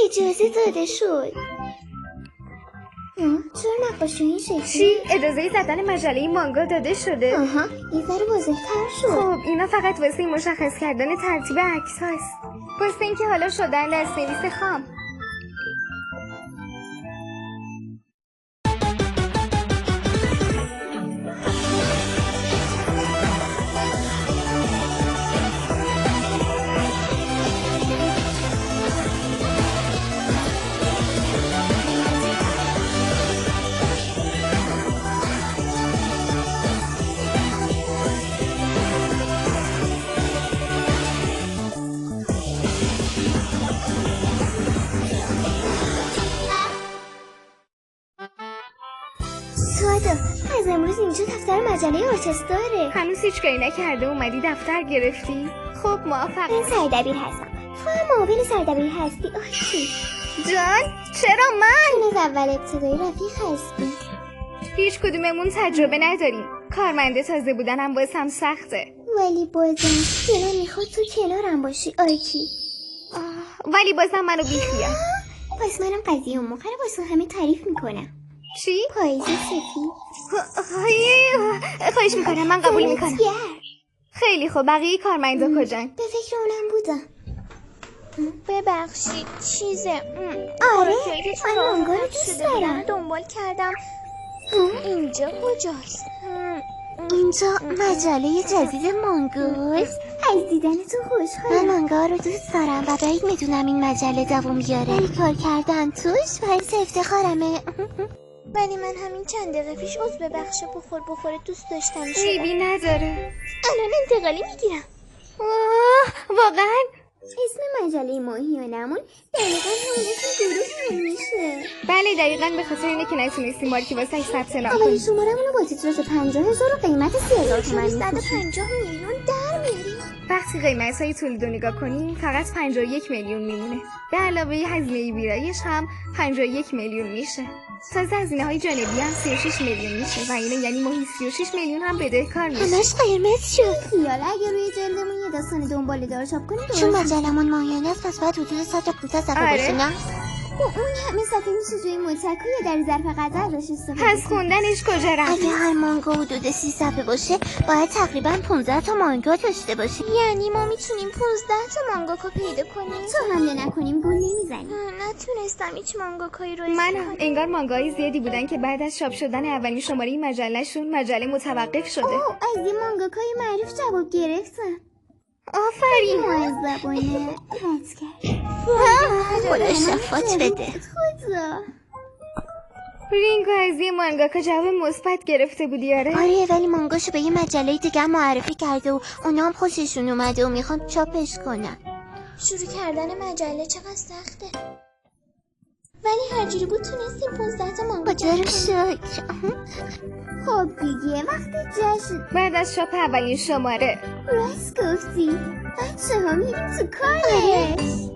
اجازه داده شد. چرا نقاشی این شکلی؟ چی؟ اجازه زدن مجله مانگا داده شده؟ آها، یه ذره واضح‌تر شد. خب اینا فقط واسه مشخص کردن ترتیب عکس هست، واسه اینکه حالا شدن دست‌نویس خام. از امروز اینجا دفتر مجله آرتست داره. هنوز هیچ کاری نکرده اومدی دفتر گرفتی؟ خب موافق. من سردبیر هستم. تو هم معاون سردبیر هستی. آخی جان چرا من؟ از اول ابتدایی رفیق هستی. هیچ کدوممون تجربه نداریم. کارمنده تازه بودنم واسم سخته. ولی بازم دلم میخواد تو کنارم باشی آیکی. ولی بازم منو بیخیال. پس منم قضیه اون موقع واسه همه تعریف میکنم. چی؟ پاییز سفید. خواهش میکنم من قبول میکنم. خیلی خوب بقیه کارمندا کجان؟ به فکر اونم بودم. ببخشید چیزه آره من مانگا رو دوست دارم. دنبال کردم. اینجا کجاست؟ اینجا مجله جدید مانگاست. از دیدن تو خوشحالم. من مانگا رو دوست دارم و بعید میدونم این مجله دوام بیاره. ولی کار کردن توش باعث افتخارمه. ولی من همین چند دقیقه پیش عضو بخش بخور دوست داشتم شدم. ریبی نداره. الان انتقالی میگیرم. واقعا؟ اسم مجله ماهیانمون دقیقا همون اسم گروهمون میشه. بله دقیقا به خاطر اینه که نتونستیم مارکی واسه ثبت نام کنیم. اولی شمارمون رو با تیتراژ 50,000 و قیمت 30,000 تومان می‌فروشیم. 150 میلیون در میاریم. وقتی قیمت‌های تولید رو نگاه کنیم فقط 51 میلیون میمونه. به علاوه هزینه ویرایش هم 51 میلیون میشه. تازه هزینه‌های جانبی هم 36 میلیون میشه و اینه یعنی ماهی 36 میلیون هم بدهکار میشه. همش قرمز شد. خیال اگه روی جلدمون یه داستان دنباله دار چاپ کنیم چون مجلمون ماهیانه است پس باید حدود 100 تا 15 صفحه باشه نه؟ با اون همه صفحه میشه جای متک یا در ظرف غذا ازش استفاده پس خوندنش کجا رفت؟ اگه هر مانگا حدود 30 صفحه باشه باید تقریبا 15 تا مانگا داشته باشیم. یعنی ما میتونیم 15 تا مانگاکا پیدا کنیم؟ تو حمله نکنیم گول نمیزنیم. نتونستم هیچ مانگاکایی رو منم انگار مانگاهای زیادی بودن که بعد از چاپ شدن اولین شماره مجلهشون مجله متوقف شده. از این مانگاکای معروف جواب گرفتم. آفرین. معذبانه رد کرد. خدا شفاعت بده. خدا رینگو از یه مانگاکا جواب مثبت گرفته بودی آره؟ آره ولی مانگاشو به یه مجله دیگه معرفی کرده و اونا هم خوششون اومده و میخوان چاپش کنن. شروع کردن مجله چقدر سخته. ولی هرجوری بود تونستیم 15 تا مانگا خدا رو شکر. خب دیگه وقت جشن. بعد از چاپ اولین شماره راست گفتی. بچه ها میریم تو کارش.